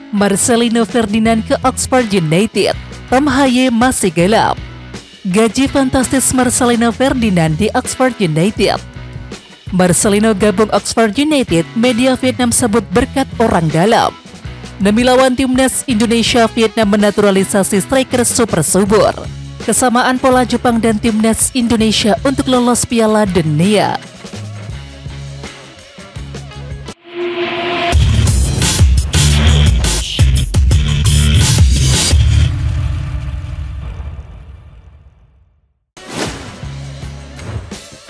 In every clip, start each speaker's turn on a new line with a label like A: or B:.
A: Marcelino Ferdinand ke Oxford United, Tom Haye masih gelap. Gaji fantastis Marcelino Ferdinand di Oxford United. Marcelino gabung Oxford United, media Vietnam sebut berkat orang dalam. Demi lawan timnas Indonesia, Vietnam menaturalisasi striker super subur. Kesamaan pola Jepang dan timnas Indonesia untuk lolos Piala Dunia.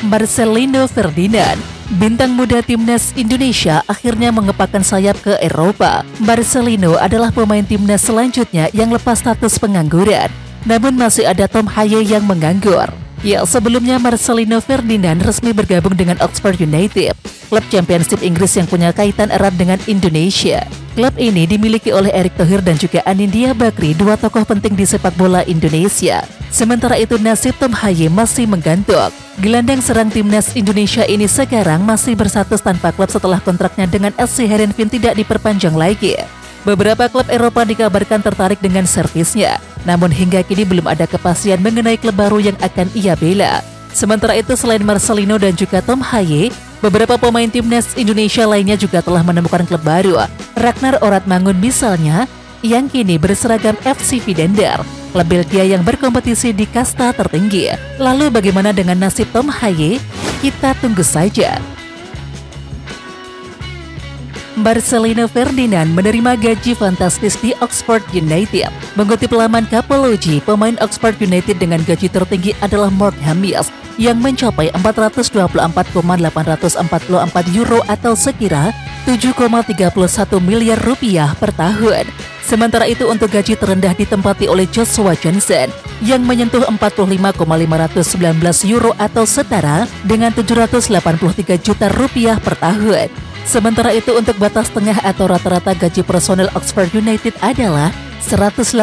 A: Marcelino Ferdinand, bintang muda timnas Indonesia, akhirnya mengepakkan sayap ke Eropa. Marcelino adalah pemain timnas selanjutnya yang lepas status pengangguran. Namun masih ada Tom Haye yang menganggur. Ya, sebelumnya Marcelino Ferdinand resmi bergabung dengan Oxford United, klub Championship Inggris yang punya kaitan erat dengan Indonesia. Klub ini dimiliki oleh Erick Thohir dan juga Anindya Bakri, dua tokoh penting di sepak bola Indonesia. Sementara itu nasib Tom Haye masih menggantung. Gelandang serang timnas Indonesia ini sekarang masih berstatus tanpa klub setelah kontraknya dengan SC Heerenveen tidak diperpanjang lagi. Beberapa klub Eropa dikabarkan tertarik dengan servisnya, namun hingga kini belum ada kepastian mengenai klub baru yang akan ia bela. Sementara itu, selain Marcelino dan juga Tom Haye, beberapa pemain timnas Indonesia lainnya juga telah menemukan klub baru. Ragnar Oratmangun misalnya, yang kini berseragam FC Vidender, klub Belgia yang berkompetisi di kasta tertinggi. Lalu bagaimana dengan nasib Tom Haye? Kita tunggu saja. Marcelino Ferdinand menerima gaji fantastis di Oxford United. Mengutip laman Capology, pemain Oxford United dengan gaji tertinggi adalah Mark Hamill yang mencapai 424,844 euro atau sekira 7,31 miliar rupiah per tahun. Sementara itu untuk gaji terendah ditempati oleh Joshua Johnson yang menyentuh 45,519 euro atau setara dengan 783 juta rupiah per tahun. Sementara itu untuk batas tengah atau rata-rata gaji personel Oxford United adalah 182,76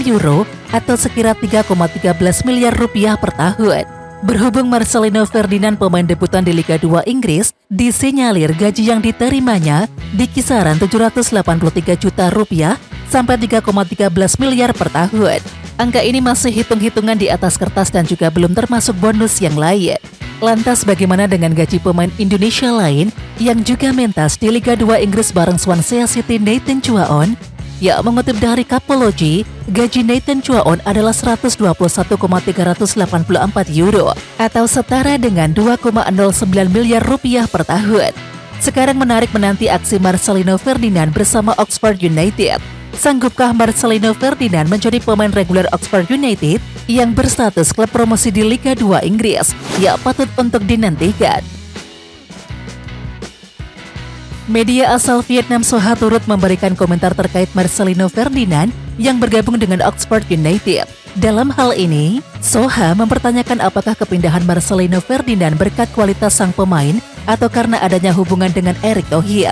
A: euro atau sekira 3,13 miliar rupiah per tahun. Berhubung Marcelino Ferdinand pemain debutan di Liga 2 Inggris, disinyalir gaji yang diterimanya di kisaran 783 juta rupiah sampai 3,13 miliar per tahun. Angka ini masih hitung-hitungan di atas kertas dan juga belum termasuk bonus yang lain. Lantas bagaimana dengan gaji pemain Indonesia lain yang juga mentas di Liga 2 Inggris bareng Swansea City? Nathan Chuaon, ya, mengutip dari Capology, gaji Nathan Chuaon adalah 121,384 euro atau setara dengan 2,09 miliar rupiah per tahun. Sekarang menarik menanti aksi Marcelino Ferdinand bersama Oxford United. Sanggupkah Marcelino Ferdinand menjadi pemain reguler Oxford United yang berstatus klub promosi di Liga 2 Inggris? Ya, patut untuk dinantikan. Media asal Vietnam Soha turut memberikan komentar terkait Marcelino Ferdinand yang bergabung dengan Oxford United. Dalam hal ini, Soha mempertanyakan apakah kepindahan Marcelino Ferdinand berkat kualitas sang pemain atau karena adanya hubungan dengan Erick Thohir.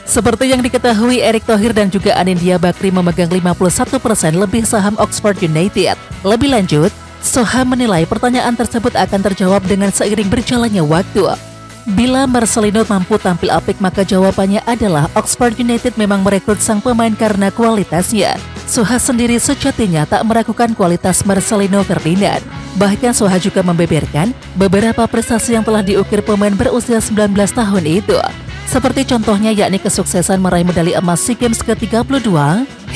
A: Seperti yang diketahui, Erick Thohir dan juga Anindya Bakri memegang 51% lebih saham Oxford United. Lebih lanjut, Soha menilai pertanyaan tersebut akan terjawab dengan seiring berjalannya waktu. Bila Marcelino mampu tampil apik, maka jawabannya adalah Oxford United memang merekrut sang pemain karena kualitasnya. Soha sendiri sejatinya tak meragukan kualitas Marcelino Ferdinand. Bahkan Soha juga membeberkan beberapa prestasi yang telah diukir pemain berusia 19 tahun itu. Seperti contohnya yakni kesuksesan meraih medali emas SEA Games ke-32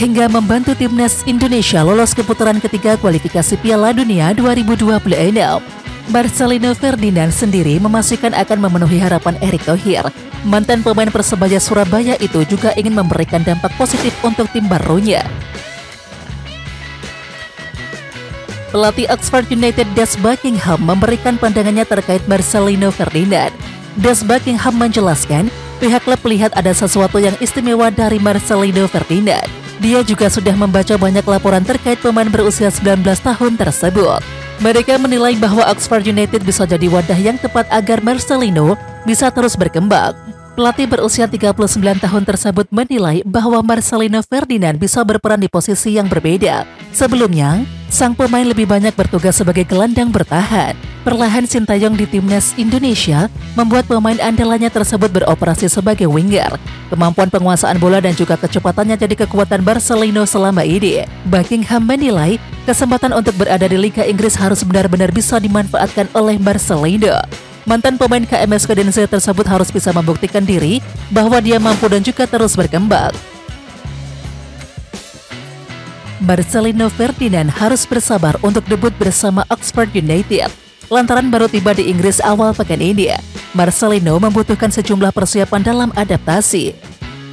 A: hingga membantu timnas Indonesia lolos ke putaran ketiga kualifikasi Piala Dunia 2026. Marcelino Ferdinand sendiri memastikan akan memenuhi harapan Erick Thohir. Mantan pemain Persebaya Surabaya itu juga ingin memberikan dampak positif untuk tim barunya. Pelatih Oxford United Des Buckingham memberikan pandangannya terkait Marcelino Ferdinand. Des Buckingham menjelaskan, pihak klub melihat ada sesuatu yang istimewa dari Marcelino Ferdinand. Dia juga sudah membaca banyak laporan terkait pemain berusia 19 tahun tersebut. Mereka menilai bahwa Oxford United bisa jadi wadah yang tepat agar Marcelino bisa terus berkembang. Pelatih berusia 39 tahun tersebut menilai bahwa Marcelino Ferdinand bisa berperan di posisi yang berbeda. Sebelumnya, sang pemain lebih banyak bertugas sebagai gelandang bertahan. Perlahan Sintayong di timnas Indonesia membuat pemain andalannya tersebut beroperasi sebagai winger. Kemampuan penguasaan bola dan juga kecepatannya jadi kekuatan Marcelino selama ini. Buckingham menilai kesempatan untuk berada di Liga Inggris harus benar-benar bisa dimanfaatkan oleh Marcelino. Mantan pemain KMS Cadense tersebut harus bisa membuktikan diri bahwa dia mampu dan juga terus berkembang. Marcelino Ferdinand harus bersabar untuk debut bersama Oxford United. Lantaran baru tiba di Inggris awal pekan ini, Marcelino membutuhkan sejumlah persiapan dalam adaptasi.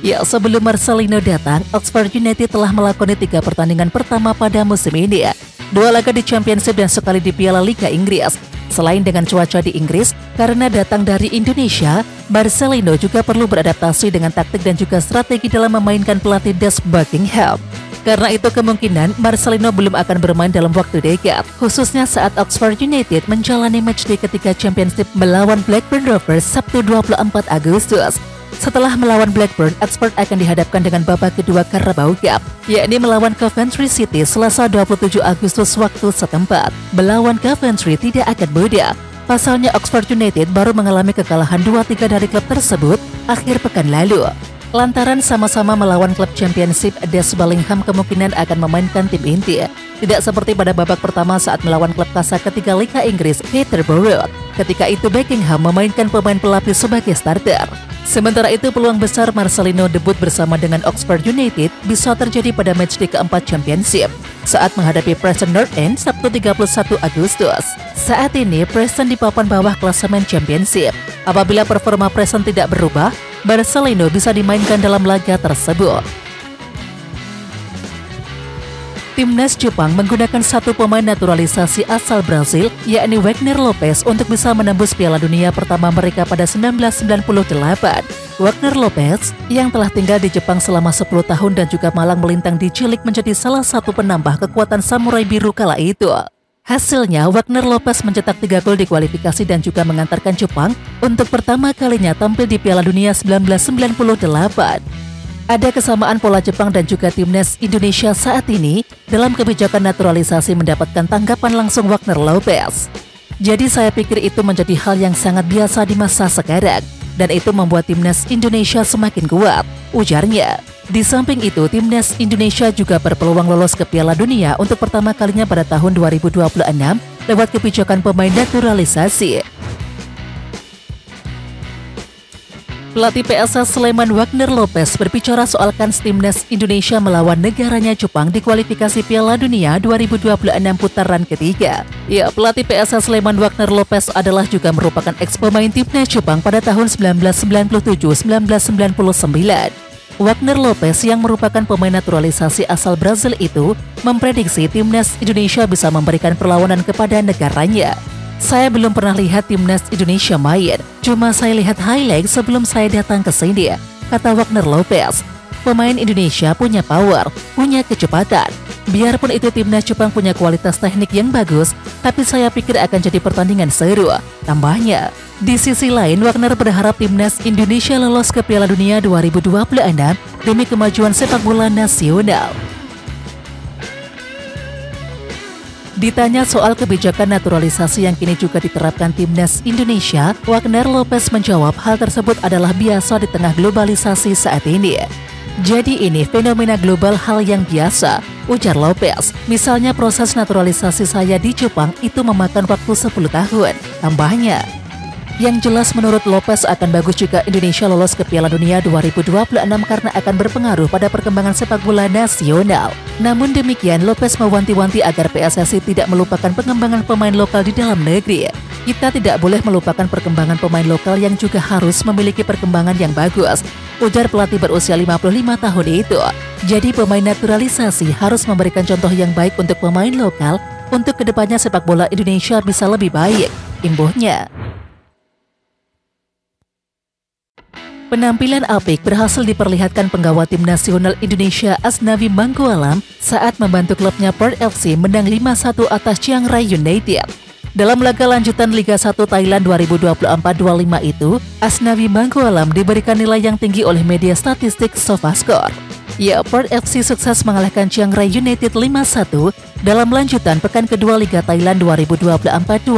A: Ya, sebelum Marcelino datang, Oxford United telah melakoni 3 pertandingan pertama pada musim ini. 2 laga di Championship dan sekali di Piala Liga Inggris. Selain dengan cuaca di Inggris, karena datang dari Indonesia, Marcelino juga perlu beradaptasi dengan taktik dan juga strategi dalam memainkan pelatih Des Buckingham. Karena itu kemungkinan Marcelino belum akan bermain dalam waktu dekat, khususnya saat Oxford United menjalani matchday ketika Championship melawan Blackburn Rovers Sabtu 24 Agustus. Setelah melawan Blackburn, Oxford akan dihadapkan dengan babak kedua Carabao Cup, yakni melawan Coventry City Selasa 27 Agustus waktu setempat. Melawan Coventry tidak akan mudah. Pasalnya Oxford United baru mengalami kekalahan 2-3 dari klub tersebut akhir pekan lalu. Lantaran sama-sama melawan klub Championship, Des Buckingham kemungkinan akan memainkan tim inti. Tidak seperti pada babak pertama saat melawan klub kasta ketiga Liga Inggris, Peterborough. Ketika itu Buckingham memainkan pemain pelapis sebagai starter. Sementara itu peluang besar Marcelino debut bersama dengan Oxford United bisa terjadi pada matchday keempat Championship saat menghadapi Preston North End Sabtu 31 Agustus. Saat ini Preston di papan bawah klasemen Championship. Apabila performa Preston tidak berubah, Marcelino bisa dimainkan dalam laga tersebut. Timnas Jepang menggunakan 1 pemain naturalisasi asal Brasil, yakni Wagner Lopez, untuk bisa menembus Piala Dunia pertama mereka pada 1998. Wagner Lopez, yang telah tinggal di Jepang selama 10 tahun dan juga malang melintang di Cilik, menjadi salah satu penambah kekuatan Samurai Biru kala itu. Hasilnya, Wagner Lopez mencetak 3 gol di kualifikasi dan juga mengantarkan Jepang untuk pertama kalinya tampil di Piala Dunia 1998. Ada kesamaan pola Jepang dan juga timnas Indonesia saat ini dalam kebijakan naturalisasi mendapatkan tanggapan langsung Wagner Lopez. Jadi saya pikir itu menjadi hal yang sangat biasa di masa sekarang, dan itu membuat timnas Indonesia semakin kuat, ujarnya. Di samping itu, timnas Indonesia juga berpeluang lolos ke Piala Dunia untuk pertama kalinya pada tahun 2026 lewat kebijakan pemain naturalisasi. Pelatih PSS Sleman Wagner Lopez berbicara soal kans timnas Indonesia melawan negaranya Jepang di kualifikasi Piala Dunia 2026 putaran ketiga. Ya, pelatih PSS Sleman Wagner Lopez adalah juga merupakan ex-pemain timnas Jepang pada tahun 1997-1999. Wagner Lopez yang merupakan pemain naturalisasi asal Brazil itu memprediksi timnas Indonesia bisa memberikan perlawanan kepada negaranya. Saya belum pernah lihat timnas Indonesia main, cuma saya lihat highlight sebelum saya datang ke sini, kata Wagner Lopez. Pemain Indonesia punya power, punya kecepatan. Biarpun itu timnas Jepang punya kualitas teknik yang bagus, tapi saya pikir akan jadi pertandingan seru, tambahnya. Di sisi lain, Wagner berharap timnas Indonesia lolos ke Piala Dunia 2026 demi kemajuan sepak bola nasional. Ditanya soal kebijakan naturalisasi yang kini juga diterapkan timnas Indonesia, Wagner Lopez menjawab hal tersebut adalah biasa di tengah globalisasi saat ini. Jadi ini fenomena global, hal yang biasa, ujar Lopez. Misalnya proses naturalisasi saya di Jepang itu memakan waktu 10 tahun, tambahnya. Yang jelas menurut Lopez akan bagus jika Indonesia lolos ke Piala Dunia 2026 karena akan berpengaruh pada perkembangan sepak bola nasional. Namun demikian, Lopez mewanti-wanti agar PSSI tidak melupakan pengembangan pemain lokal di dalam negeri. Kita tidak boleh melupakan perkembangan pemain lokal yang juga harus memiliki perkembangan yang bagus, ujar pelatih berusia 55 tahun itu. Jadi pemain naturalisasi harus memberikan contoh yang baik untuk pemain lokal untuk kedepannya sepak bola Indonesia bisa lebih baik, imbuhnya. Penampilan apik berhasil diperlihatkan penggawa tim nasional Indonesia Asnawi Mangkualam saat membantu klubnya Perth FC menang 5-1 atas Chiang Rai United. Dalam laga lanjutan Liga 1 Thailand 2024-25 itu, Asnawi Mangkualam diberikan nilai yang tinggi oleh media statistik SofaScore. Ya, Perth FC sukses mengalahkan Chiang Rai United 5-1 dalam lanjutan pekan kedua Liga Thailand 2024-25.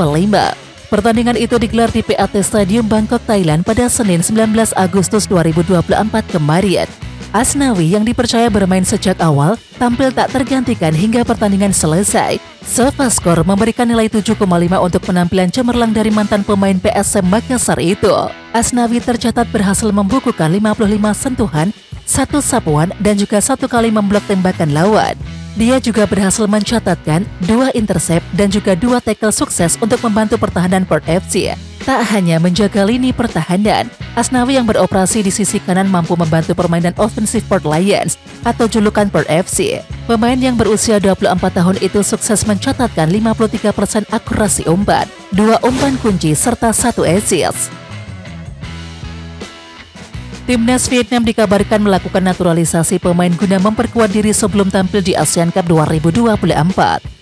A: Pertandingan itu digelar di PAT Stadium Bangkok, Thailand pada Senin 19 Agustus 2024 kemarin. Asnawi yang dipercaya bermain sejak awal tampil tak tergantikan hingga pertandingan selesai. SofaScore memberikan nilai 7,5 untuk penampilan cemerlang dari mantan pemain PSM Makassar itu. Asnawi tercatat berhasil membukukan 55 sentuhan, 1 sapuan dan juga 1 kali memblok tembakan lawan. Dia juga berhasil mencatatkan 2 intercept dan juga 2 tackle sukses untuk membantu pertahanan Perth FC. Tak hanya menjaga lini pertahanan, Asnawi yang beroperasi di sisi kanan mampu membantu permainan ofensif Perth Lions atau julukan Perth FC. Pemain yang berusia 24 tahun itu sukses mencatatkan 53% akurasi umpan, 2 umpan kunci serta 1 assist. Timnas Vietnam dikabarkan melakukan naturalisasi pemain guna memperkuat diri sebelum tampil di ASEAN Cup 2024.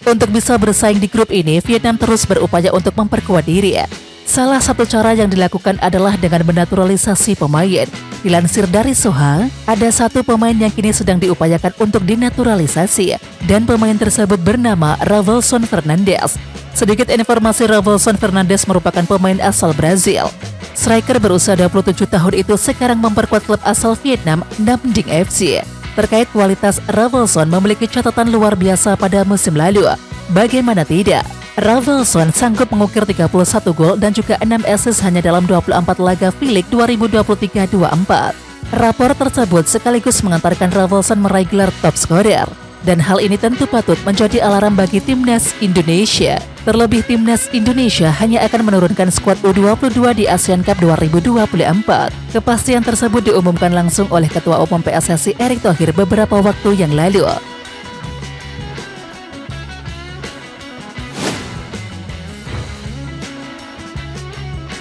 A: Untuk bisa bersaing di grup ini, Vietnam terus berupaya untuk memperkuat diri. Salah satu cara yang dilakukan adalah dengan menaturalisasi pemain. Dilansir dari Soha, ada 1 pemain yang kini sedang diupayakan untuk dinaturalisasi, dan pemain tersebut bernama Ravelson Fernandes. Sedikit informasi, Ravelson Fernandes merupakan pemain asal Brazil. Striker berusia 27 tahun itu sekarang memperkuat klub asal Vietnam, Nam Dinh FC. Terkait kualitas, Ravelson memiliki catatan luar biasa pada musim lalu. Bagaimana tidak? Ravelson sanggup mengukir 31 gol dan juga 6 assist hanya dalam 24 laga V-League 2023-24. Rapor tersebut sekaligus mengantarkan Ravelson meraih gelar top scorer. Dan hal ini tentu patut menjadi alarm bagi Timnas Indonesia. Terlebih Timnas Indonesia hanya akan menurunkan skuad U22 di ASEAN Cup 2024. Kepastian tersebut diumumkan langsung oleh Ketua Umum PSSI Erick Thohir beberapa waktu yang lalu.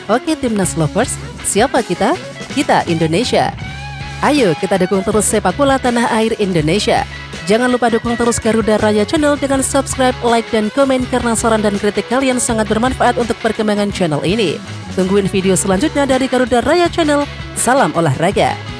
A: Oke Timnas Lovers, siapa kita? Kita Indonesia. Ayo kita dukung terus sepak bola tanah air Indonesia. Jangan lupa dukung terus Garuda Raya Channel dengan subscribe, like, dan komen karena saran dan kritik kalian sangat bermanfaat untuk perkembangan channel ini. Tungguin video selanjutnya dari Garuda Raya Channel. Salam olahraga.